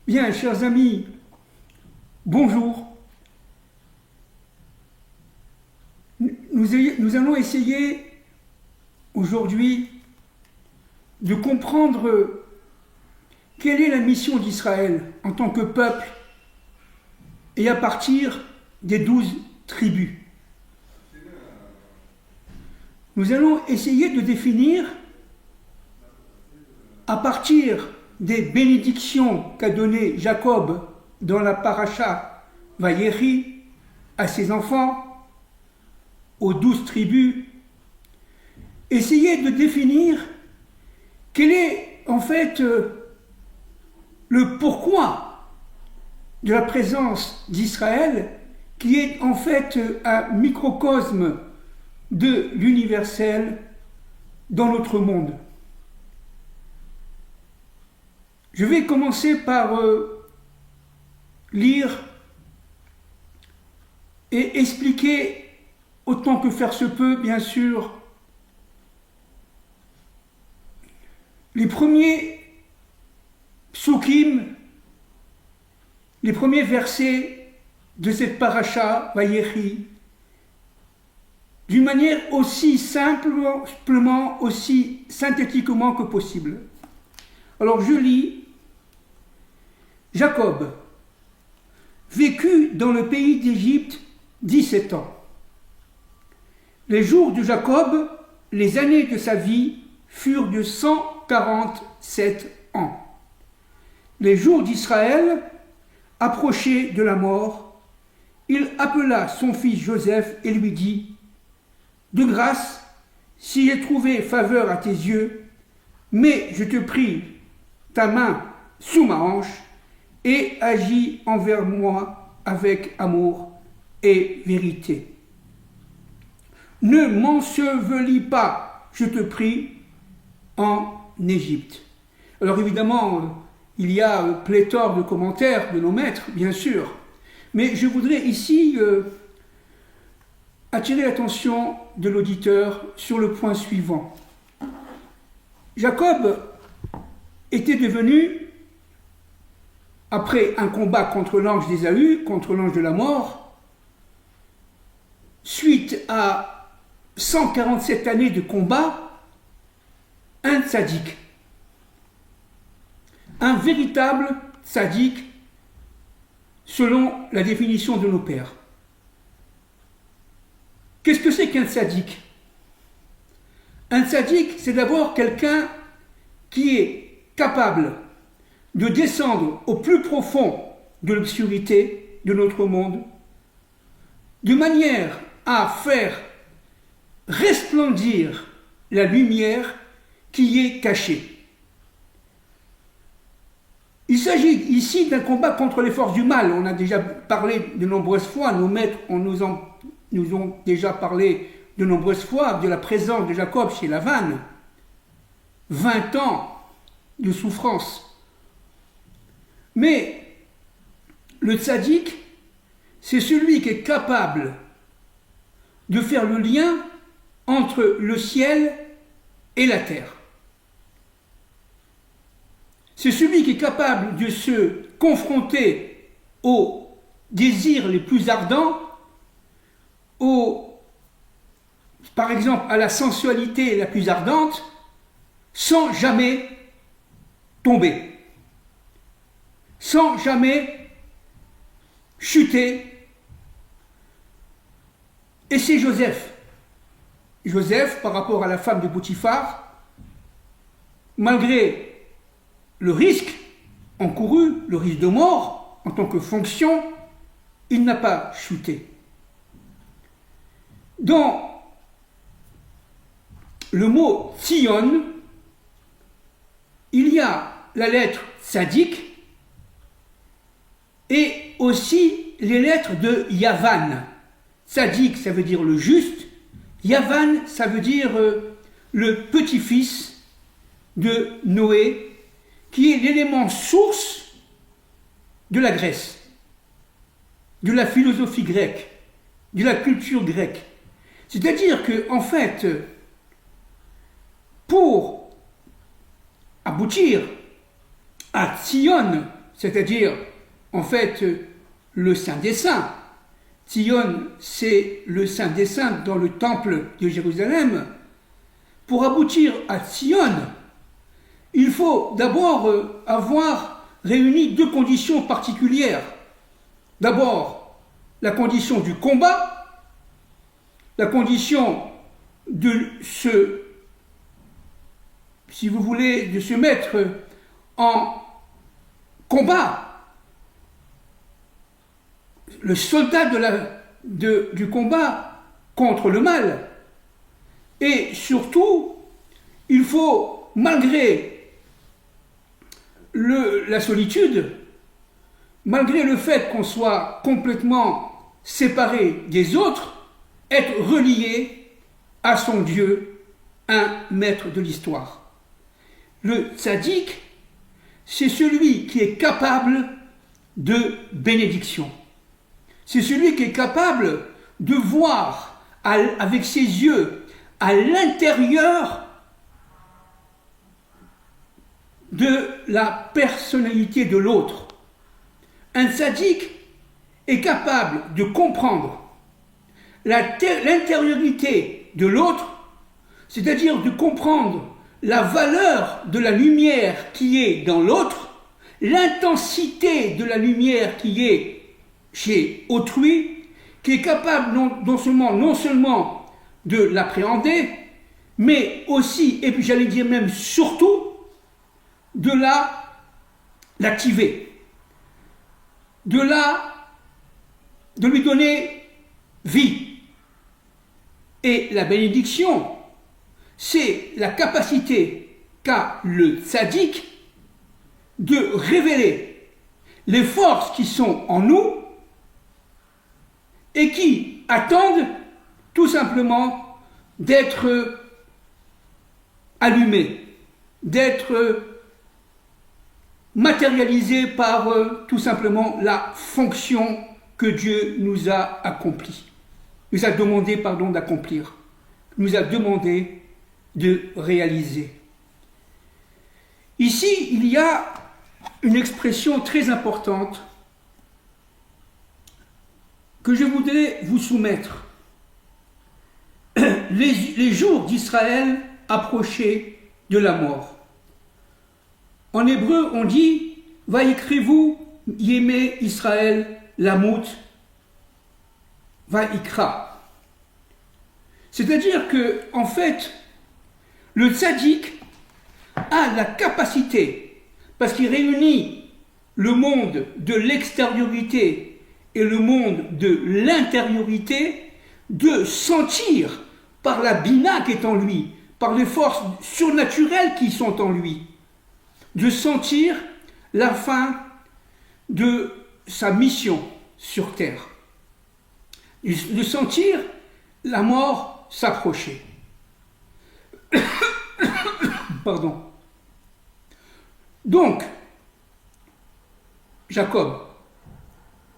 Bien, chers amis, bonjour. Nous allons essayer aujourd'hui de comprendre quelle est la mission d'Israël en tant que peuple et à partir des 12 tribus. Nous allons essayer de définir à partir des bénédictions qu'a donné Jacob dans la paracha Vayechi à ses enfants, aux 12 tribus, essayer de définir quel est en fait le pourquoi de la présence d'Israël, qui est en fait un microcosme de l'universel dans notre monde. Je vais commencer par lire et expliquer autant que faire se peut, bien sûr, les premiers psukim, les premiers versets de cette paracha Vayechi, d'une manière aussi simplement, aussi synthétiquement que possible. Alors je lis: Jacob vécut dans le pays d'Égypte 17 ans. Les jours de Jacob, les années de sa vie, furent de 147 ans. Les jours d'Israël approchaient de la mort. Il appela son fils Joseph et lui dit: de grâce, si j'ai trouvé faveur à tes yeux, mais je te prie ta main sous ma hanche et agis envers moi avec amour et vérité. Ne m'ensevelis pas, je te prie, en Égypte. Alors évidemment, il y a pléthore de commentaires de nos maîtres, bien sûr, mais je voudrais ici attirer l'attention de l'auditeur sur le point suivant. Jacob était devenu, après un combat contre l'ange d'Ésaü, contre l'ange de la mort, suite à 147 années de combat, un tzaddik. Un véritable tzaddik, selon la définition de nos pères. Qu'est-ce que c'est qu'un tzaddik? Un tzaddik, c'est d'abord quelqu'un qui est capable de descendre au plus profond de l'obscurité de notre monde, de manière à faire resplendir la lumière qui est cachée. Il s'agit ici d'un combat contre les forces du mal. On a déjà parlé de nombreuses fois, nos maîtres nous ont déjà parlé de nombreuses fois de la présence de Jacob chez Lavan. 20 ans de souffrance. Mais le tzaddik, c'est celui qui est capable de faire le lien entre le ciel et la terre. C'est celui qui est capable de se confronter aux désirs les plus ardents, par exemple à la sensualité la plus ardente, sans jamais tomber, sans jamais chuter. Et c'est Joseph. Joseph, par rapport à la femme de Potiphar, malgré le risque encouru, le risque de mort en tant que fonction, il n'a pas chuté. Dans le mot Tzion, il y a la lettre Tzadik et aussi les lettres de Yavan. Tzadik, ça veut dire le juste. Yavan, ça veut dire le petit-fils de Noé, qui est l'élément source de la Grèce, de la philosophie grecque, de la culture grecque. C'est-à-dire que, en fait, pour aboutir à Tzion, c'est-à-dire en fait le Saint des Saints. Tzion, c'est le Saint des Saints dans le temple de Jérusalem. Pour aboutir à Tzion, il faut d'abord avoir réuni deux conditions particulières. D'abord, la condition du combat, la condition de si vous voulez, de se mettre en combat. Le soldat du combat contre le mal. Et surtout, il faut, malgré la solitude, malgré le fait qu'on soit complètement séparé des autres, être relié à son Dieu, un maître de l'histoire. Le tzaddik, c'est celui qui est capable de bénédiction. C'est celui qui est capable de voir avec ses yeux à l'intérieur de la personnalité de l'autre. Un tzaddik est capable de comprendre l'intériorité de l'autre, c'est-à-dire de comprendre la valeur de la lumière qui est dans l'autre, l'intensité de la lumière qui est chez autrui, qui est capable non seulement de l'appréhender, mais aussi, et puis j'allais dire même surtout, de l'activer, de lui donner vie. Et la bénédiction, c'est la capacité qu'a le tzaddik de révéler les forces qui sont en nous et qui attendent tout simplement d'être allumées, d'être matérialisées par tout simplement la fonction que Dieu nous a demandé d'accomplir, nous a demandé de réaliser. Ici, il y a une expression très importante que je voudrais vous soumettre. Les jours d'Israël approchaient de la mort. En hébreu, on dit « Vaïkrivou yémé Israël lamut vaïkra ». C'est-à-dire que, en fait, le tzaddik a la capacité, parce qu'il réunit le monde de l'extériorité et le monde de l'intériorité, de sentir par la bina qui est en lui, par les forces surnaturelles qui sont en lui, de sentir la fin de sa mission sur terre, de sentir la mort s'approcher. Pardon. Donc, Jacob,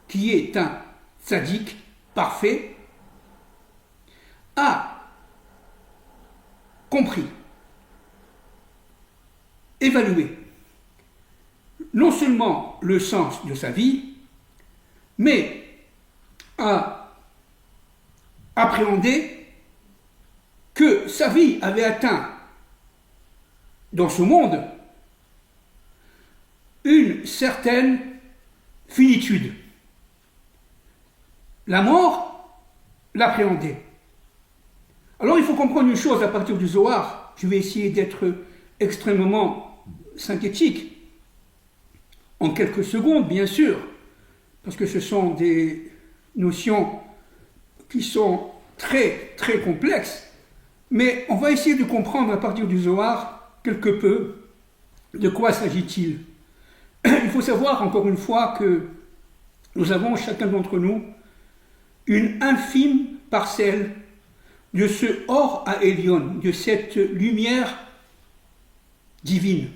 qui est un tzaddik parfait, a compris, évalué, non seulement le sens de sa vie, mais a appréhendé que sa vie avait atteint dans ce monde une certaine finitude. La mort l'appréhendait. Alors il faut comprendre une chose à partir du Zohar. Je vais essayer d'être extrêmement synthétique, en quelques secondes bien sûr, parce que ce sont des notions qui sont très très complexes, mais on va essayer de comprendre à partir du Zohar quelque peu de quoi s'agit-il. Il faut savoir encore une fois que nous avons chacun d'entre nous une infime parcelle de ce Or à Elion, de cette lumière divine.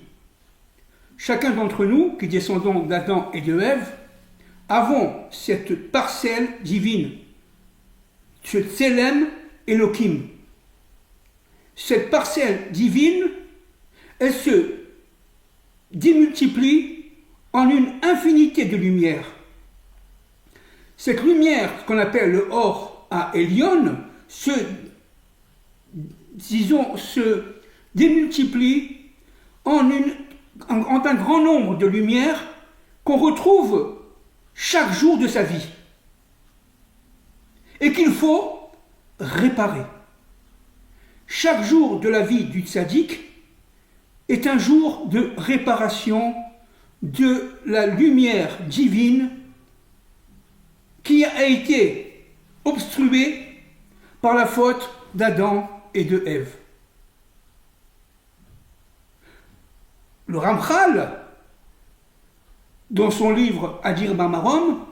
Chacun d'entre nous, qui descendons d'Adam et de Ève, avons cette parcelle divine, ce Tselem Elohim. Cette parcelle divine, elle se démultiplie en une infinité de lumières. Cette lumière, qu'on appelle le Or à Elion, se démultiplie en un grand nombre de lumières qu'on retrouve chaque jour de sa vie et qu'il faut réparer. Chaque jour de la vie du tzaddik est un jour de réparation de la lumière divine qui a été obstruée par la faute d'Adam et de Ève. Le Ramchal, dans son livre Adir Bamarom,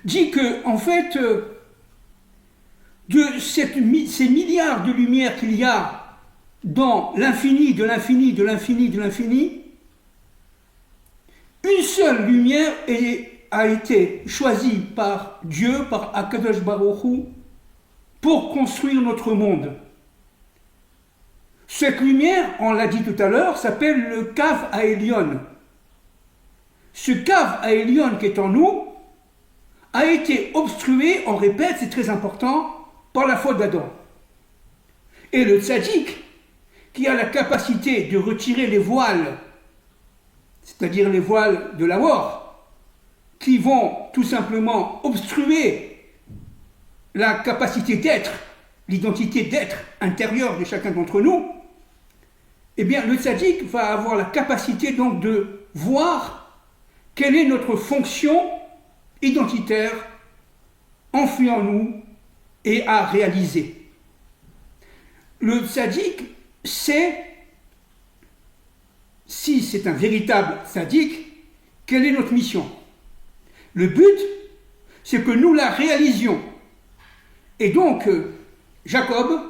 dit que, en fait, de ces milliards de lumières qu'il y a dans l'infini, de l'infini, de l'infini, de l'infini, une seule lumière a été choisie par Dieu, par Akadosh Baruch Hu, pour construire notre monde. Cette lumière, on l'a dit tout à l'heure, s'appelle le Kav Haelion. Ce Kav Haelion qui est en nous a été obstrué, on répète, c'est très important, par la faute d'Adam. Et le tzaddik, qui a la capacité de retirer les voiles, c'est-à-dire les voiles de la mort, qui vont tout simplement obstruer la capacité d'être, l'identité d'être intérieure de chacun d'entre nous, eh bien le tzaddik va avoir la capacité donc de voir quelle est notre fonction identitaire enfouie en nous et à réaliser. Le tzaddik sait, si c'est un véritable tzaddik, quelle est notre mission. Le but, c'est que nous la réalisions. Et donc, Jacob,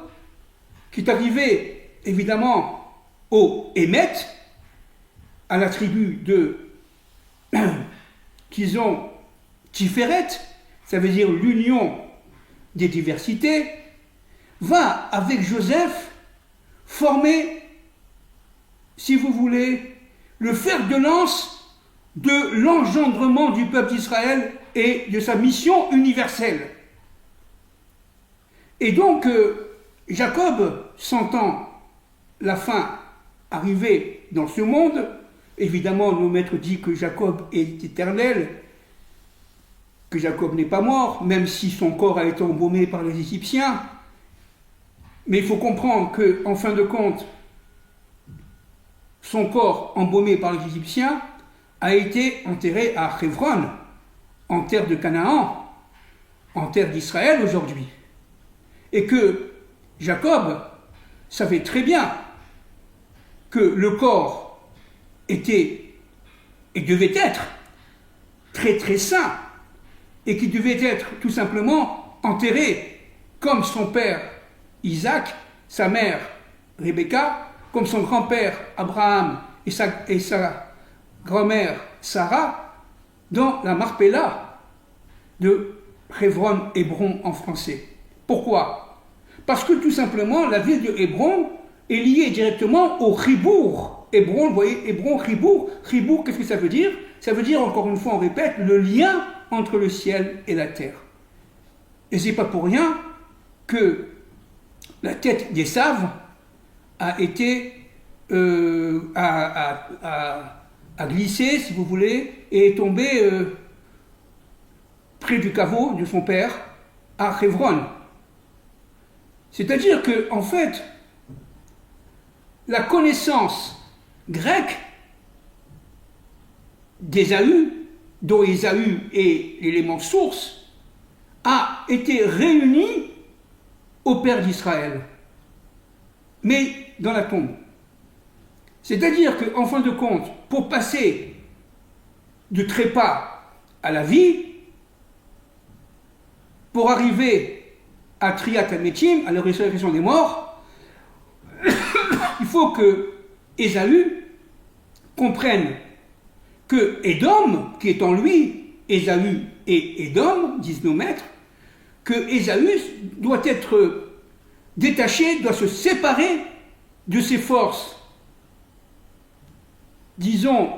qui est arrivé évidemment au Hémet, à la tribu de qu'ils ont Tiferet, ça veut dire l'union des diversités, va avec Joseph former, si vous voulez, le fer de lance de l'engendrement du peuple d'Israël et de sa mission universelle. Et donc, Jacob, sentant la fin arriver dans ce monde, évidemment, nos maîtres disent que Jacob est éternel, que Jacob n'est pas mort, même si son corps a été embaumé par les Égyptiens. Mais il faut comprendre qu'en fin de compte, son corps embaumé par les Égyptiens a été enterré à Hebron, en terre de Canaan, en terre d'Israël aujourd'hui. Et que Jacob savait très bien que le corps était et devait être très très sain et qu'il devait être tout simplement enterré comme son père Isaac, sa mère Rebecca, comme son grand-père Abraham et sa grand-mère Sarah dans la Marpella de Hébron en français. Pourquoi? Parce que tout simplement la ville de Hébron est liée directement au Chibour. Hébron, vous voyez, Hébron, Chibour. Chibour, qu'est-ce que ça veut dire? Ça veut dire, encore une fois, on répète, le lien entre le ciel et la terre. Et c'est pas pour rien que la tête d'Esav a été a glissé, si vous voulez, et est tombé près du caveau de son père à Hébron. C'est-à-dire que, en fait, la connaissance grecque d'Ésaü, dont Ésaü est l'élément source, a été réunie au père d'Israël, mais dans la tombe. C'est-à-dire qu'en fin de compte, pour passer de trépas à la vie, pour arriver à Triat Hametim, à la résurrection des morts, il faut que Ésaü comprenne que Édom, qui est en lui, Ésaü et Édom, disent nos maîtres, que Ésaü doit être détaché, doit se séparer de ses forces, disons,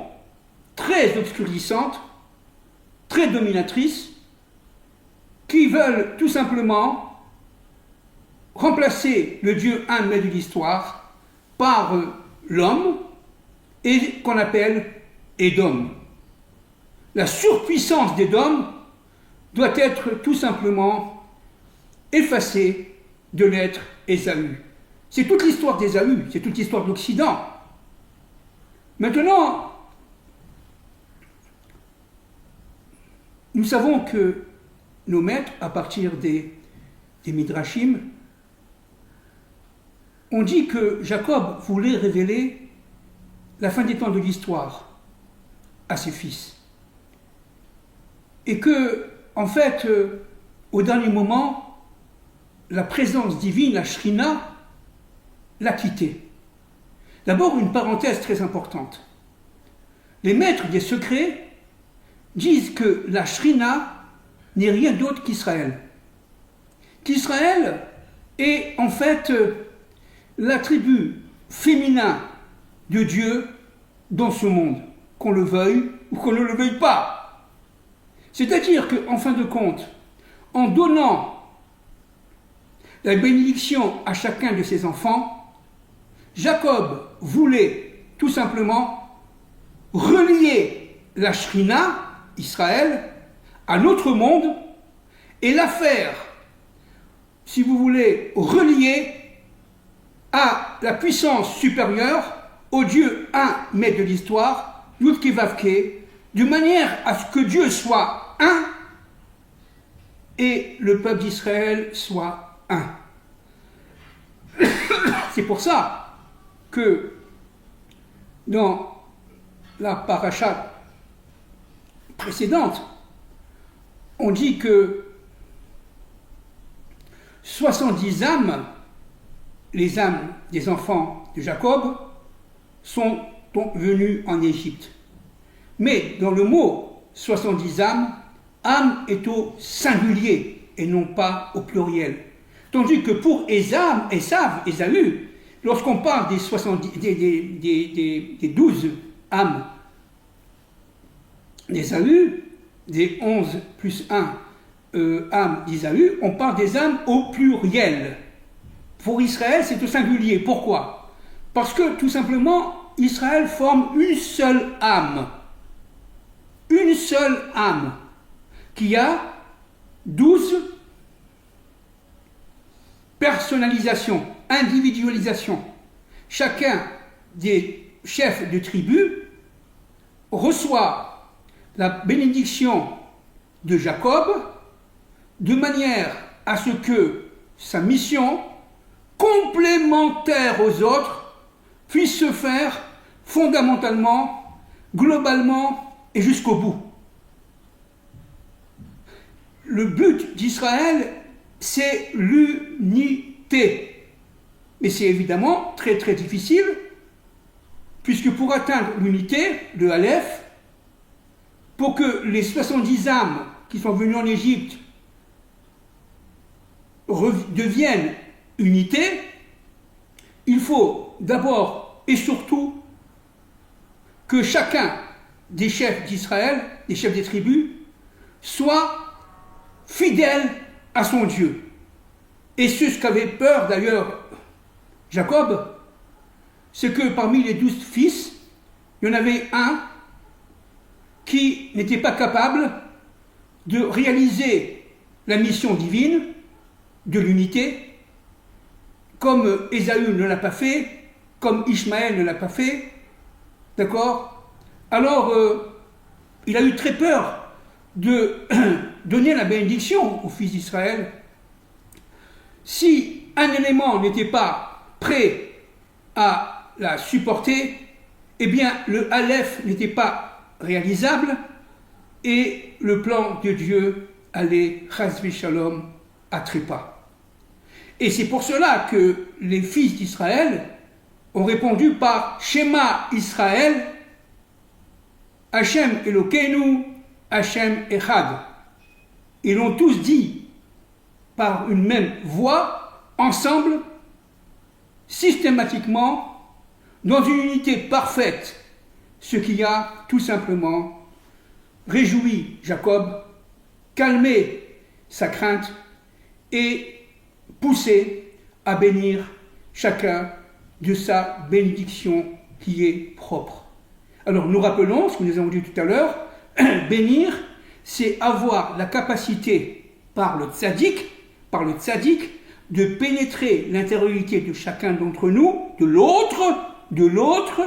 très obscurissantes, très dominatrices, qui veulent tout simplement remplacer le Dieu un mais de l'histoire par l'homme et qu'on appelle Édom. La surpuissance d'Édom doit être tout simplement effacée de l'être Ésaü. C'est toute l'histoire d'Ésaü, c'est toute l'histoire de l'Occident. Maintenant, nous savons que nos maîtres, à partir des Midrashim, ont dit que Jacob voulait révéler la fin des temps de l'histoire à ses fils. Et que, en fait, au dernier moment, la présence divine, la Shrina, l'a quitté. D'abord, une parenthèse très importante. Les maîtres des secrets disent que la Shrina n'est rien d'autre qu'Israël. Qu'Israël est en fait l'attribut féminin de Dieu dans ce monde, qu'on le veuille ou qu'on ne le veuille pas. C'est-à-dire qu'en fin de compte, en donnant la bénédiction à chacun de ses enfants, Jacob voulait tout simplement relier la Shrina, Israël, à notre monde et la faire, si vous voulez, relier à la puissance supérieure, au Dieu un mais de l'histoire, Yudke Vavke, de manière à ce que Dieu soit un et le peuple d'Israël soit un. C'est pour ça que dans la paracha précédente, on dit que 70 âmes, les âmes des enfants de Jacob, sont venues en Égypte. Mais dans le mot 70 âmes, âme est au singulier et non pas au pluriel. Tandis que pour Ésaü, lorsqu'on parle des 12 âmes d'Ésaü, des 11 plus 1 âmes d'Ésaü, on parle des âmes au pluriel. Pour Israël, c'est au singulier. Pourquoi? Parce que tout simplement, Israël forme une seule âme. Une seule âme qui a 12 personnalisations, individualisations. Chacun des chefs de tribu reçoit la bénédiction de Jacob de manière à ce que sa mission, complémentaire aux autres, puisse se faire fondamentalement, globalement et jusqu'au bout. Le but d'Israël, c'est l'unité. Mais c'est évidemment très très difficile, puisque pour atteindre l'unité, le Aleph, pour que les 70 âmes qui sont venues en Égypte deviennent unité, il faut d'abord et surtout que chacun des chefs d'Israël, des chefs des tribus, soit fidèle à son Dieu. Et c'est ce qu'avait peur d'ailleurs Jacob, c'est que parmi les 12 fils, il y en avait un qui n'était pas capable de réaliser la mission divine de l'unité, comme Ésaü ne l'a pas fait, comme Ishmaël ne l'a pas fait, d'accord? Alors, il a eu très peur de donner la bénédiction aux fils d'Israël. Si un élément n'était pas prêt à la supporter, eh bien, le Aleph n'était pas réalisable et le plan de Dieu allait, chas v'shalom, à trépas. Et c'est pour cela que les fils d'Israël ont répondu par Shema Israël, Hachem Elokeinu, Hachem Echad. Ils l'ont tous dit par une même voix, ensemble, systématiquement, dans une unité parfaite ce qui a tout simplement réjoui Jacob, calmé sa crainte et poussé à bénir chacun de sa bénédiction qui est propre. Alors nous rappelons ce que nous avons dit tout à l'heure, bénir, c'est avoir la capacité par le tzaddik, de pénétrer l'intériorité de chacun d'entre nous, de l'autre,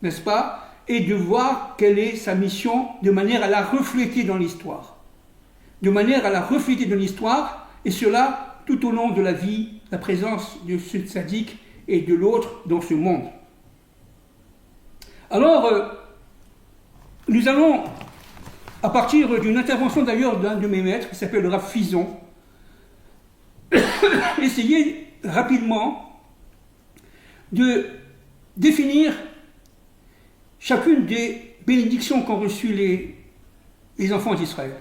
n'est-ce pas, et de voir quelle est sa mission de manière à la refléter dans l'histoire. Et cela tout au long de la vie, la présence de ce tzaddik et de l'autre dans ce monde. Alors, nous allons, à partir d'une intervention d'ailleurs d'un de mes maîtres, qui s'appelle le Rav Fison, essayer rapidement de définir chacune des bénédictions qu'ont reçues les enfants d'Israël.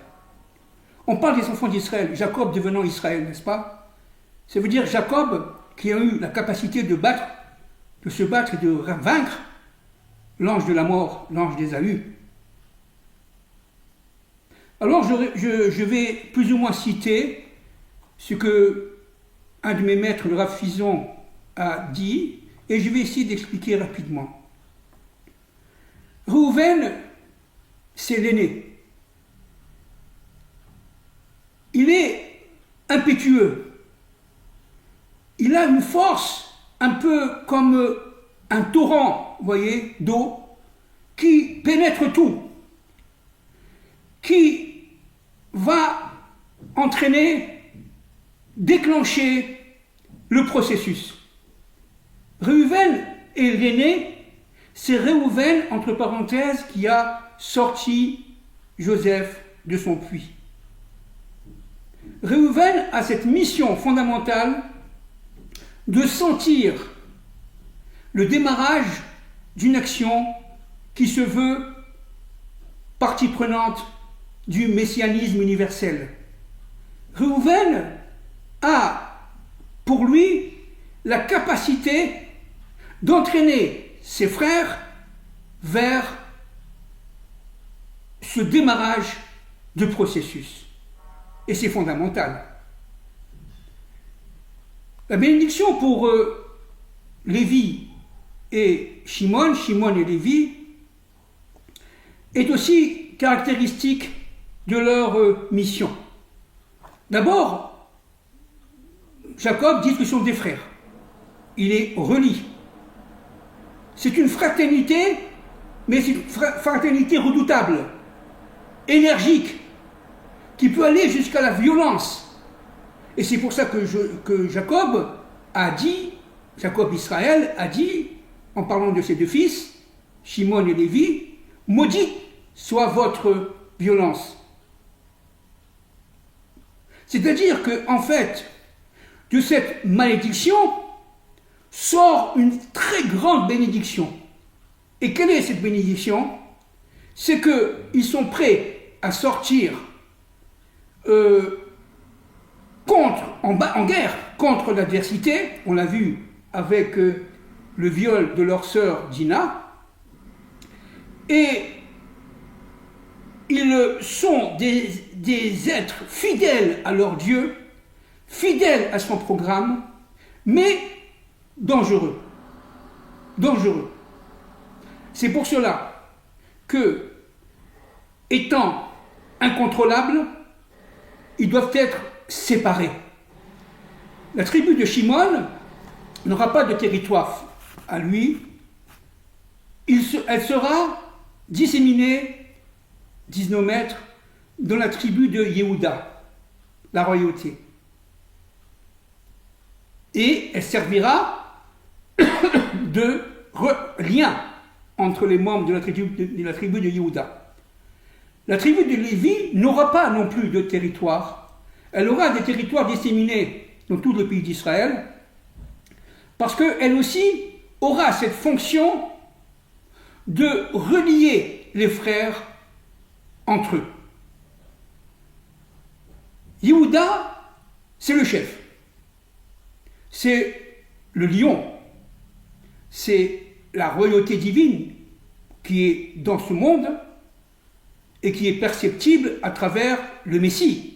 On parle des enfants d'Israël, Jacob devenant Israël, n'est-ce pas? Ça veut dire Jacob qui a eu la capacité de se battre et de vaincre l'ange de la mort, l'ange d'Ésaü. Alors je vais plus ou moins citer ce que un de mes maîtres, le Rav Fison, a dit, et je vais essayer d'expliquer rapidement. Réhouven, c'est l'aîné. Il est impétueux. Il a une force un peu comme un torrent, vous voyez, d'eau, qui pénètre tout, qui va entraîner, déclencher le processus. Réhouven est l'aîné, c'est Réhouven, entre parenthèses, qui a sorti Joseph de son puits. Réhouven a cette mission fondamentale de sentir le démarrage d'une action qui se veut partie prenante du messianisme universel. Réhouven a pour lui la capacité d'entraîner ses frères vers ce démarrage de processus. Et c'est fondamental. La bénédiction pour Lévi et Shimon et Lévi, est aussi caractéristique de leur mission. D'abord, Jacob dit que ce sont des frères. Il est relie. C'est une fraternité, mais c'est une fraternité redoutable, énergique, qui peut aller jusqu'à la violence. Et c'est pour ça que Jacob Israël a dit, en parlant de ses deux fils, Shimon et Lévi, maudit soit votre violence. C'est-à-dire qu'en fait, de cette malédiction sort une très grande bénédiction. Et quelle est cette bénédiction? C'est qu'ils sont prêts à sortir en guerre contre l'adversité. On l'a vu avec le viol de leur sœur Dina. Et ils sont des êtres fidèles à leur Dieu, fidèles à son programme, mais dangereux. Dangereux. C'est pour cela que, étant incontrôlables, ils doivent être séparés. La tribu de Shimon n'aura pas de territoire à lui. Elle sera disséminée, disent nos maîtres, dans la tribu de Yehuda, la royauté. Et elle servira de lien entre les membres de la tribu de Yehuda. La tribu de Lévi n'aura pas non plus de territoire. Elle aura des territoires disséminés dans tout le pays d'Israël, parce qu'elle aussi aura cette fonction de relier les frères entre eux. Yehuda, c'est le chef. C'est le lion. C'est la royauté divine qui est dans ce monde et qui est perceptible à travers le Messie,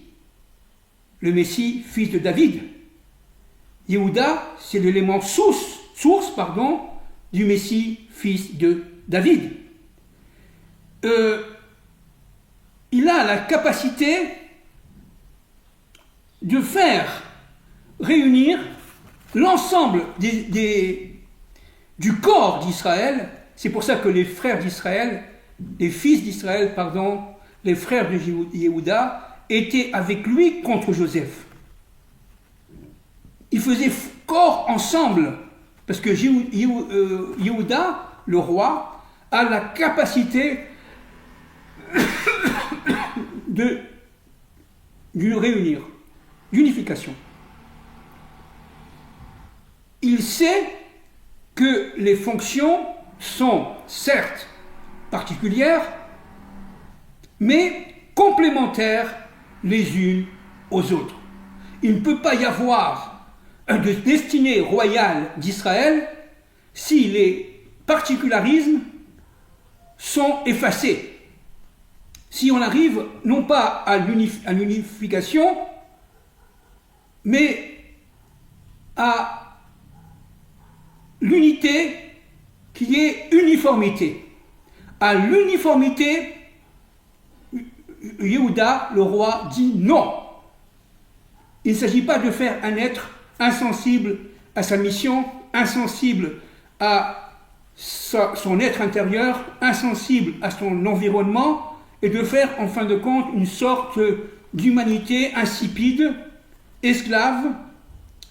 fils de David. Yehuda, c'est l'élément source du Messie, fils de David. Il a la capacité de faire réunir l'ensemble du corps d'Israël. C'est pour ça que les frères d'Israël, les fils d'Israël, les frères de Yehuda, étaient avec lui contre Joseph. Ils faisaient corps ensemble, parce que Yehuda, le roi, a la capacité de réunir, d'unification. Il sait que les fonctions sont certes particulières, mais complémentaires les unes aux autres. Il ne peut pas y avoir de destinée royale d'Israël si les particularismes sont effacés. Si on arrive non pas à l'unification, mais à l'unité qui est uniformité. À l'uniformité, Yehuda, le roi, dit non. Il ne s'agit pas de faire un être insensible à sa mission, insensible à son être intérieur, insensible à son environnement, et de faire en fin de compte une sorte d'humanité insipide, esclave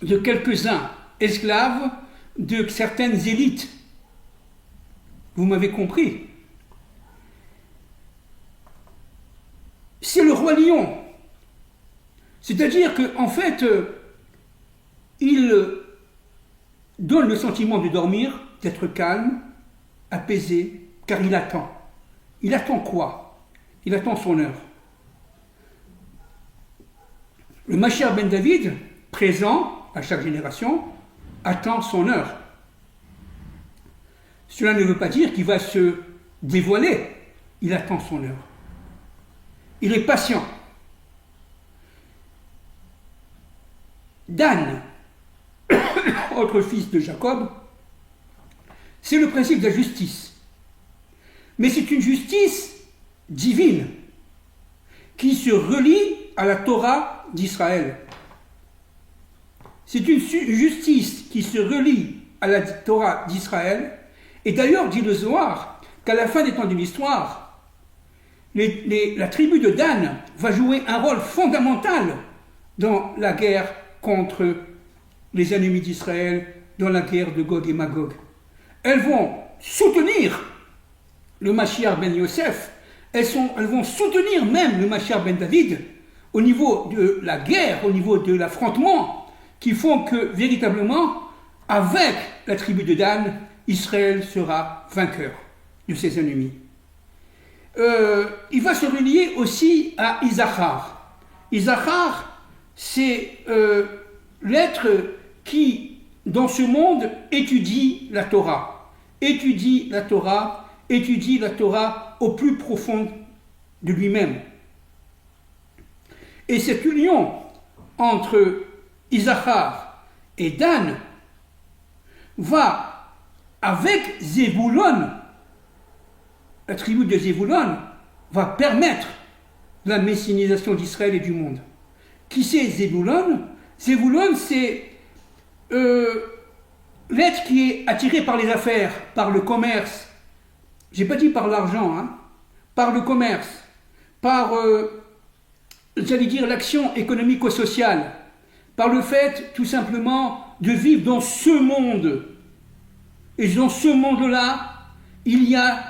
de quelques-uns, esclave de certaines élites. Vous m'avez compris. C'est le roi lion. C'est-à-dire qu'en fait, il donne le sentiment de dormir, d'être calme, apaisé, car il attend. Il attend quoi? Il attend son heure. Le Mashiach ben David, présent à chaque génération, attend son heure. Cela ne veut pas dire qu'il va se dévoiler. Il attend son heure. Il est patient. Dan, autre fils de Jacob, c'est le principe de la justice. Mais c'est une justice divine qui se relie à la Torah d'Israël. C'est une justice qui se relie à la Torah d'Israël. Et d'ailleurs, dit le Zohar, qu'à la fin des temps de l'histoire, la tribu de Dan va jouer un rôle fondamental dans la guerre contre les ennemis d'Israël, dans la guerre de Gog et Magog. Elles vont soutenir le Mashiach ben Yosef, elles vont soutenir même le Mashiach ben David au niveau de la guerre, au niveau de l'affrontement, qui font que véritablement, avec la tribu de Dan, Israël sera vainqueur de ses ennemis. Il va se relier aussi à Issachar. Issachar, c'est l'être qui, dans ce monde, étudie la Torah au plus profond de lui-même. Et cette union entre Issachar et Dan va, avec Zébulon, la tribu de Zébulon, va permettre la messianisation d'Israël et du monde. Qui c'est Zébulon? Zébulon, c'est l'être qui est attiré par les affaires, par le commerce. J'ai pas dit par l'argent, hein, par le commerce, par, j'allais dire, l'action économico-sociale, par le fait, tout simplement, de vivre dans ce monde. Et dans ce monde-là, il y a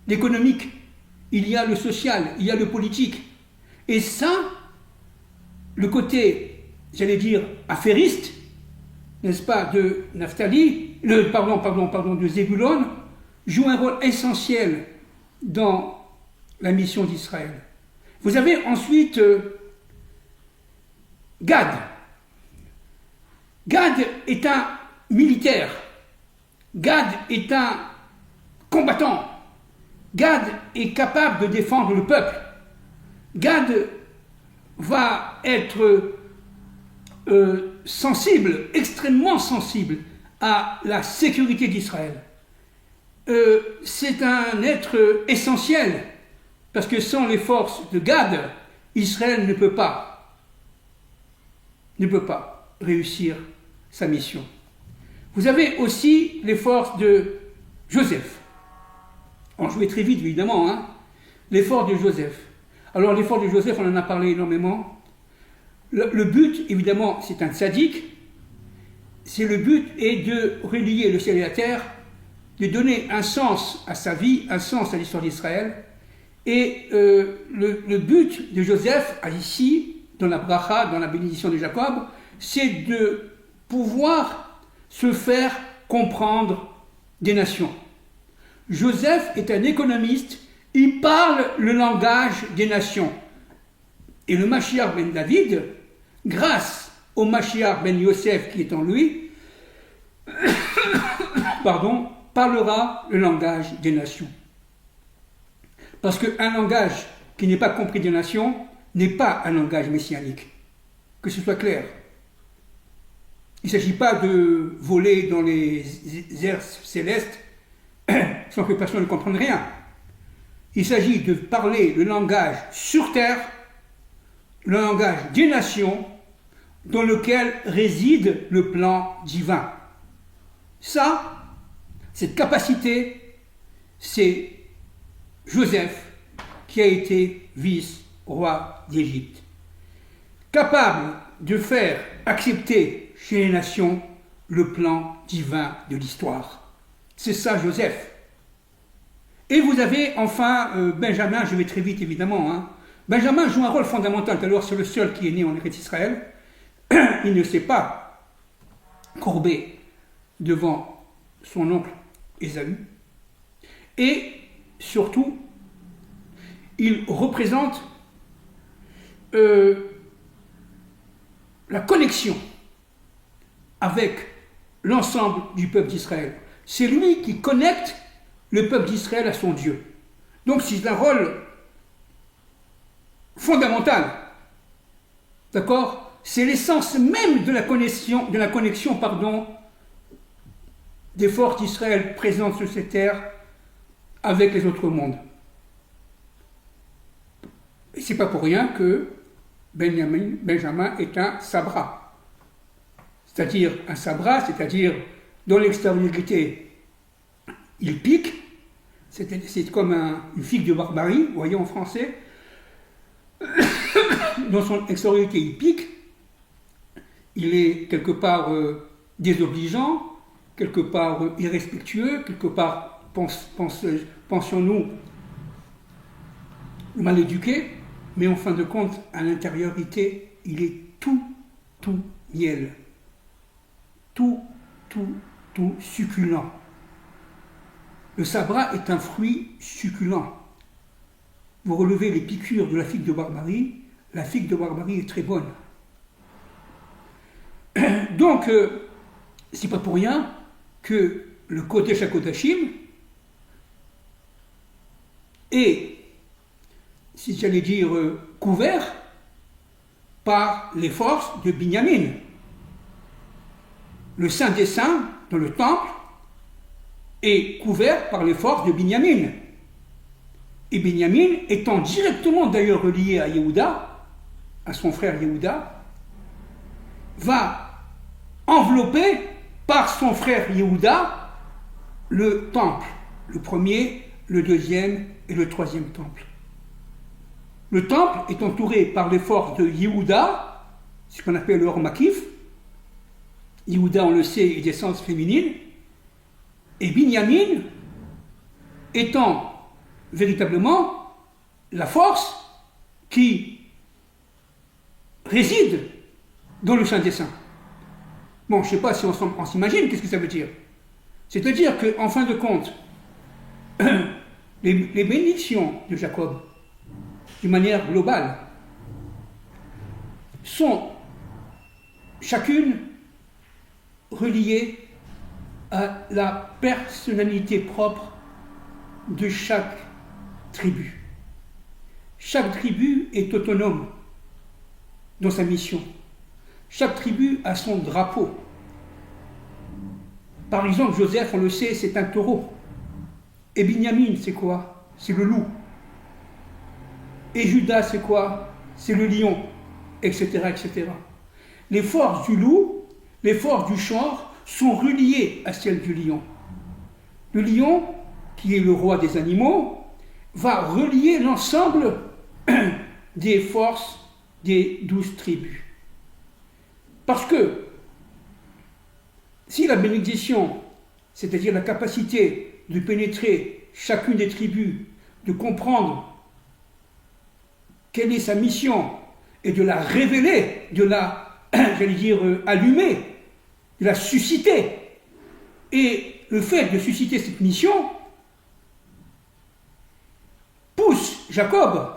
l'économique, il y a le social, il y a le politique. Et ça, le côté, j'allais dire, affairiste, n'est-ce pas, de Naphtali, de Zébulon, joue un rôle essentiel dans la mission d'Israël. Vous avez ensuite Gad. Gad est un militaire. Gad est un combattant. Gad est capable de défendre le peuple. Gad va être sensible, extrêmement sensible à la sécurité d'Israël. C'est un être essentiel, parce que sans les forces de Gad, Israël ne peut pas réussir sa mission. Vous avez aussi les forces de Joseph. Alors, je vais très vite, évidemment, hein. Les forces de Joseph. Alors, les forces de Joseph, on en a parlé énormément. Le but, évidemment, c'est un tzaddik. Le but est de relier le ciel et la terre, de donner un sens à sa vie, un sens à l'histoire d'Israël. Et le but de Joseph, ici, dans la bracha, dans la bénédiction de Jacob, c'est de pouvoir se faire comprendre des nations. Joseph est un économiste, il parle le langage des nations. Et le Mashiach ben David, grâce au Mashiach ben Yosef qui est en lui, parlera le langage des nations. Parce qu'un langage qui n'est pas compris des nations n'est pas un langage messianique. Que ce soit clair. Il ne s'agit pas de voler dans les airs célestes sans que personne ne comprenne rien. Il s'agit de parler le langage sur terre, le langage des nations, dans lequel réside le plan divin. Ça, cette capacité, c'est Joseph qui a été vice-roi d'Égypte. Capable de faire accepter chez les nations le plan divin de l'histoire. C'est ça Joseph. Et vous avez enfin Benjamin, je vais très vite évidemment. Hein. Benjamin joue un rôle fondamental, alors c'est le seul qui est né en Eretz Israël. Il ne s'est pas courbé devant son oncle Ésaü. Et surtout, il représente la connexion avec l'ensemble du peuple d'Israël. C'est lui qui connecte le peuple d'Israël à son Dieu. Donc c'est un rôle fondamental. D'accord ? C'est l'essence même de la connexion des forces d'Israël présentes sur cette terre avec les autres mondes. Et c'est pas pour rien que Benjamin est un sabra. C'est-à-dire un sabra, c'est-à-dire dans l'extériorité, il pique, c'est comme une figue de barbarie, vous voyez en français. Dans son extériorité, il pique, il est quelque part désobligeant, quelque part irrespectueux, quelque part, pensions-nous, mal éduqué, mais en fin de compte, à l'intériorité, il est tout miel. Tout succulent. Le sabra est un fruit succulent. Vous relevez les piqûres de la figue de barbarie, la figue de barbarie est très bonne. Donc, c'est pas pour rien que le Kodesh HaKodashim est, si j'allais dire, couvert par les forces de Binyamin. Le Saint des Saints, dans le temple, est couvert par les forces de Binyamin. Et Binyamin, étant directement d'ailleurs relié à Yehuda, à son frère Yehuda, va envelopper par son frère Yehuda le temple, le premier, le deuxième et le troisième temple. Le temple est entouré par les forces de Yehuda, ce qu'on appelle le Or Makif. Yehuda, on le sait, est d'essence féminine, et Binyamin étant véritablement la force qui réside dans le Saint des Saints. Bon, je ne sais pas si on s'imagine, qu'est-ce que ça veut dire? C'est-à-dire qu'en fin de compte, les bénédictions de Jacob, d'une manière globale, sont chacune reliées à la personnalité propre de chaque tribus. Chaque tribu est autonome dans sa mission. Chaque tribu a son drapeau. Par exemple, Joseph, on le sait, c'est un taureau. Et Binyamin, c'est quoi? C'est le loup. Et Judas, c'est quoi? C'est le lion, etc., etc. Les forces du loup, les forces du chanvre sont reliées à celles du lion. Le lion, qui est le roi des animaux, va relier l'ensemble des forces des 12 tribus. Parce que si la bénédiction, c'est-à-dire la capacité de pénétrer chacune des tribus, de comprendre quelle est sa mission et de la révéler, de la, j'allais dire, allumer, de la susciter, et le fait de susciter cette mission pousse Jacob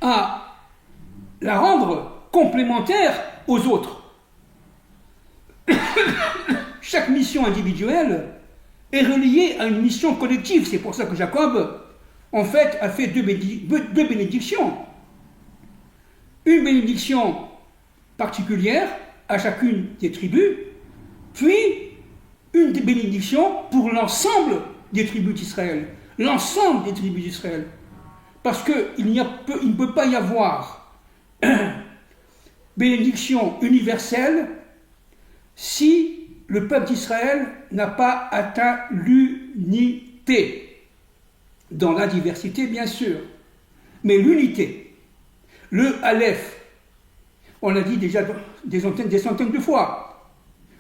à la rendre complémentaire aux autres. Chaque mission individuelle est reliée à une mission collective. C'est pour ça que Jacob, en fait, a fait deux bénédictions. Une bénédiction particulière à chacune des tribus, puis une bénédiction pour l'ensemble des tribus d'Israël. L'ensemble des tribus d'Israël. Parce qu'il ne peut pas y avoir bénédiction universelle si le peuple d'Israël n'a pas atteint l'unité. Dans la diversité, bien sûr. Mais l'unité. Le Aleph, on l'a dit déjà des centaines de fois.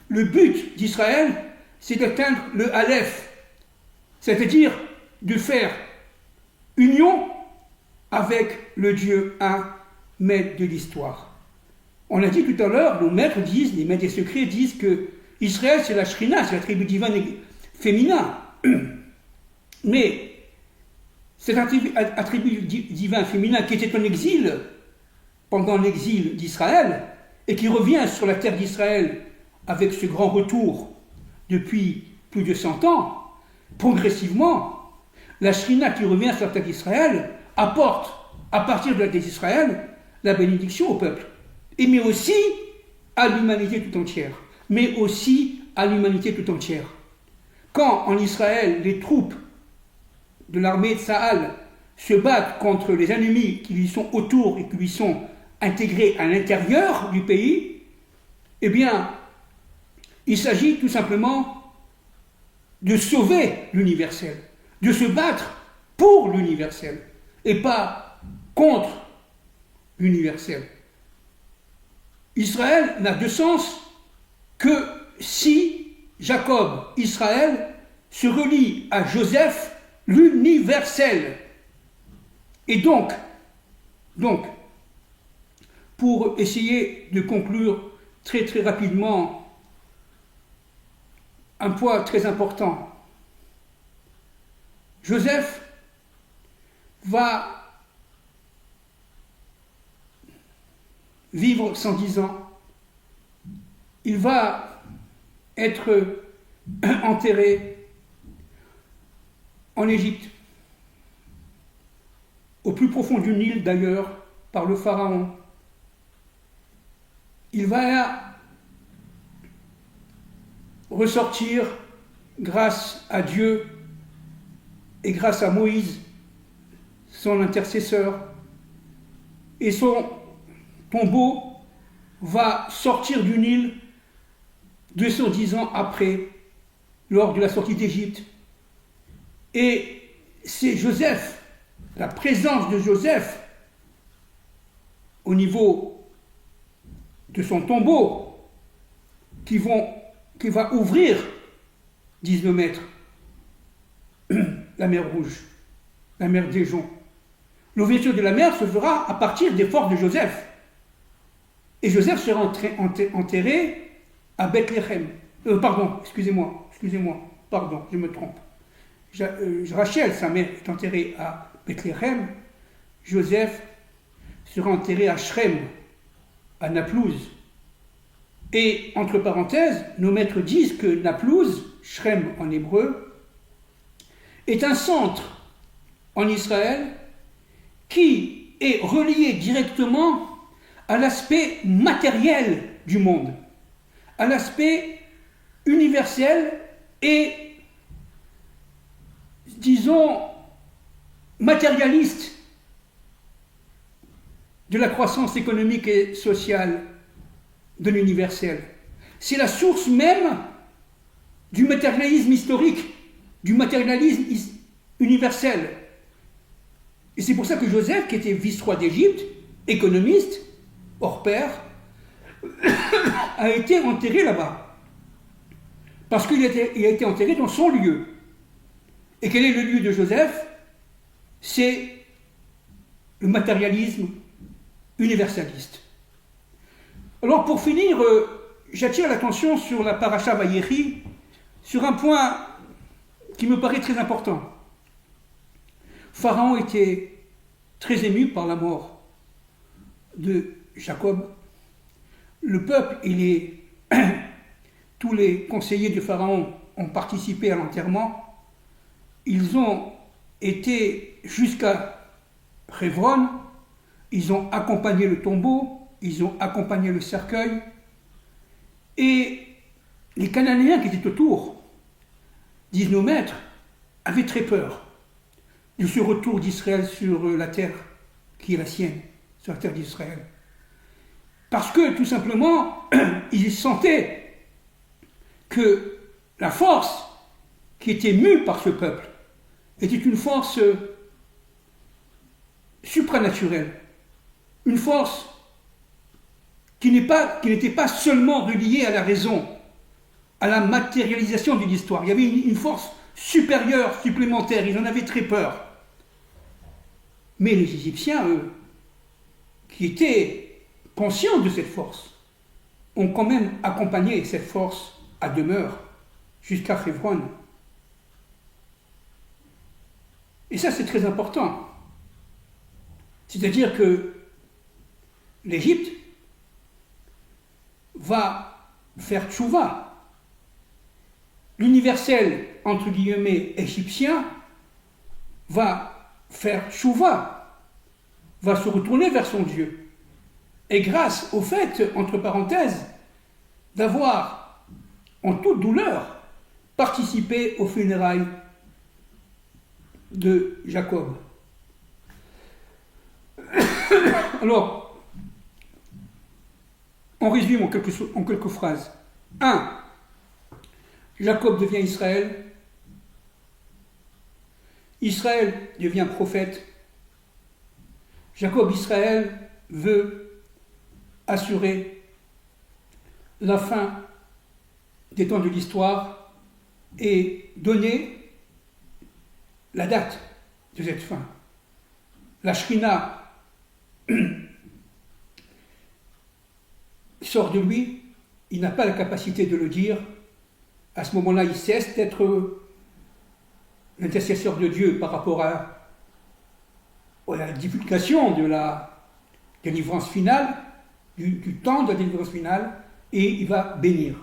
Le but d'Israël, c'est d'atteindre le Aleph. C'est-à-dire de faire union avec le Dieu un, maître de l'histoire. On a dit tout à l'heure, nos maîtres disent, les maîtres des secrets disent que Israël c'est la Shrina, c'est la tribu divine féminin. Mais cet attribut divin féminin qui était en exil pendant l'exil d'Israël et qui revient sur la terre d'Israël avec ce grand retour depuis plus de 100 ans, progressivement, la Shrina qui revient sur la terre d'Israël apporte, à partir de la terre d'Israël, la bénédiction au peuple, et mais aussi à l'humanité tout entière. Mais aussi à l'humanité tout entière. Quand en Israël, les troupes de l'armée de Tsahal se battent contre les ennemis qui lui sont autour et qui lui sont intégrés à l'intérieur du pays, eh bien, il s'agit tout simplement de sauver l'universel, de se battre pour l'universel et pas contre l'universel. Israël n'a de sens que si Jacob, Israël, se relie à Joseph, l'universel. Et donc, pour essayer de conclure très très rapidement un point très important, Joseph va vivre 110 ans. Il va être enterré en Égypte, au plus profond du Nil d'ailleurs, par le pharaon. Il va ressortir grâce à Dieu et grâce à Moïse, son intercesseur, et son tombeau va sortir du Nil 210 ans après, lors de la sortie d'Égypte. Et c'est Joseph, la présence de Joseph au niveau de son tombeau qui va ouvrir, disent nos maîtres, la mer Rouge, la mer d'Éjon. L'ouverture de la mer se fera à partir des forces de Joseph. Et Joseph sera enterré à Bethléem. Pardon, je me trompe. Rachel, sa mère, est enterrée à Bethléem. Joseph sera enterré à Shrem, à Naplouse. Et, entre parenthèses, nos maîtres disent que Naplouse, Shrem en hébreu, est un centre en Israël qui est relié directement à l'aspect matériel du monde, à l'aspect universel et, disons, matérialiste de la croissance économique et sociale de l'universel. C'est la source même du matérialisme historique, du matérialisme universel. Et c'est pour ça que Joseph, qui était vice-roi d'Égypte, économiste, hors pair, a été enterré là-bas. Parce qu'il a été enterré dans son lieu. Et quel est le lieu de Joseph? C'est le matérialisme universaliste. Alors pour finir, j'attire l'attention sur la paracha Vayechi, sur un point qui me paraît très important. Pharaon était très ému par la mort de Jacob. Le peuple et tous les conseillers de Pharaon ont participé à l'enterrement. Ils ont été jusqu'à Hebron, ils ont accompagné le tombeau, ils ont accompagné le cercueil, et les Cananéens qui étaient autour, disent nos maîtres, avaient très peur de ce retour d'Israël sur la terre qui est la sienne, sur la terre d'Israël. Parce que, tout simplement, ils sentaient que la force qui était mue par ce peuple était une force supranaturelle, une force qui n'était pas seulement reliée à la raison, à la matérialisation de l'histoire. Il y avait une force supérieure, supplémentaire, ils en avaient très peur. Mais les Égyptiens, eux, qui étaient conscients de cette force, ont quand même accompagné cette force à demeure jusqu'à Hebron. Et ça, c'est très important. C'est-à-dire que l'Égypte va faire tchouva. L'universel, entre guillemets, égyptien, va faire tchouva, va se retourner vers son Dieu. Et grâce au fait, entre parenthèses, d'avoir, en toute douleur, participé aux funérailles de Jacob. Alors, on résume en quelques phrases. 1. Jacob devient Israël. Israël devient prophète. Jacob, Israël, veut assurer la fin des temps de l'histoire et donner la date de cette fin. La Shrina sort de lui, il n'a pas la capacité de le dire. À ce moment-là, il cesse d'être l'intercesseur de Dieu par rapport à la divulgation de la délivrance finale, du temps de la délivrance finale, et il va bénir.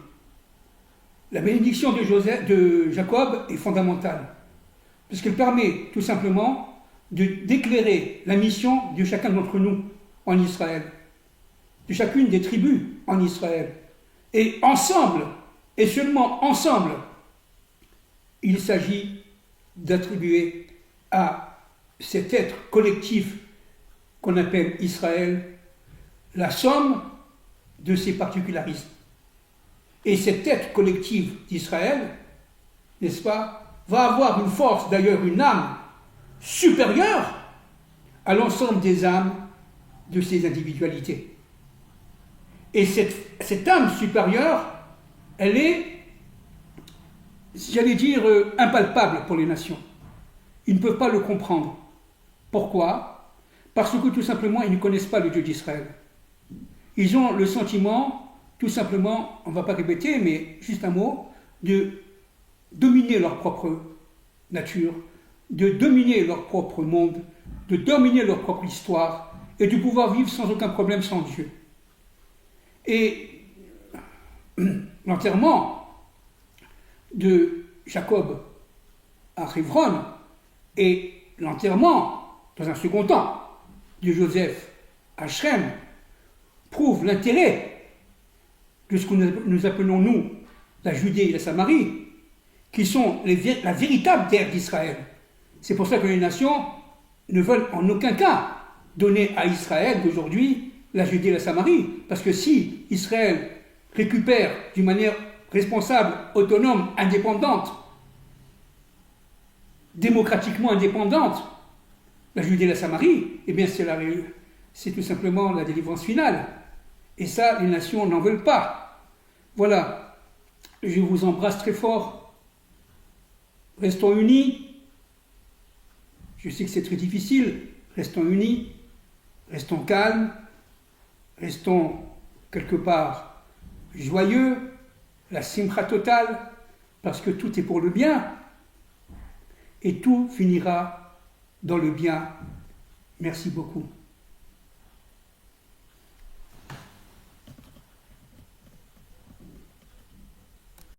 La bénédiction de Jacob est fondamentale, parce qu'elle permet tout simplement d'éclairer la mission de chacun d'entre nous en Israël, de chacune des tribus en Israël. Et ensemble, et seulement ensemble, il s'agit d'attribuer à cet être collectif qu'on appelle Israël la somme de ses particularismes. Et cet être collectif d'Israël, n'est-ce pas, va avoir une force, d'ailleurs une âme supérieure à l'ensemble des âmes de ces individualités. Et cette âme supérieure, elle est, j'allais dire, impalpable pour les nations. Ils ne peuvent pas le comprendre. Pourquoi? Parce que tout simplement, ils ne connaissent pas le Dieu d'Israël. Ils ont le sentiment, tout simplement, on ne va pas répéter, mais juste un mot, de dominer leur propre nature, de dominer leur propre monde, de dominer leur propre histoire, et de pouvoir vivre sans aucun problème sans Dieu. Et l'enterrement de Jacob à Hebron est l'enterrement, dans un second temps, de Joseph à Shrem prouve l'intérêt de ce que nous appelons, nous, la Judée et la Samarie, qui sont la véritable terre d'Israël. C'est pour ça que les nations ne veulent en aucun cas donner à Israël d'aujourd'hui la Judée et la Samarie. Parce que si Israël récupère d'une manière responsable, autonome, indépendante, démocratiquement indépendante, la Judée et la Samarie, eh bien c'est tout simplement la délivrance finale. Et ça, les nations n'en veulent pas. Voilà, je vous embrasse très fort. Restons unis. Je sais que c'est très difficile. Restons unis, restons calmes, restons quelque part joyeux, la simcha totale, parce que tout est pour le bien, et tout finira dans le bien. Merci beaucoup.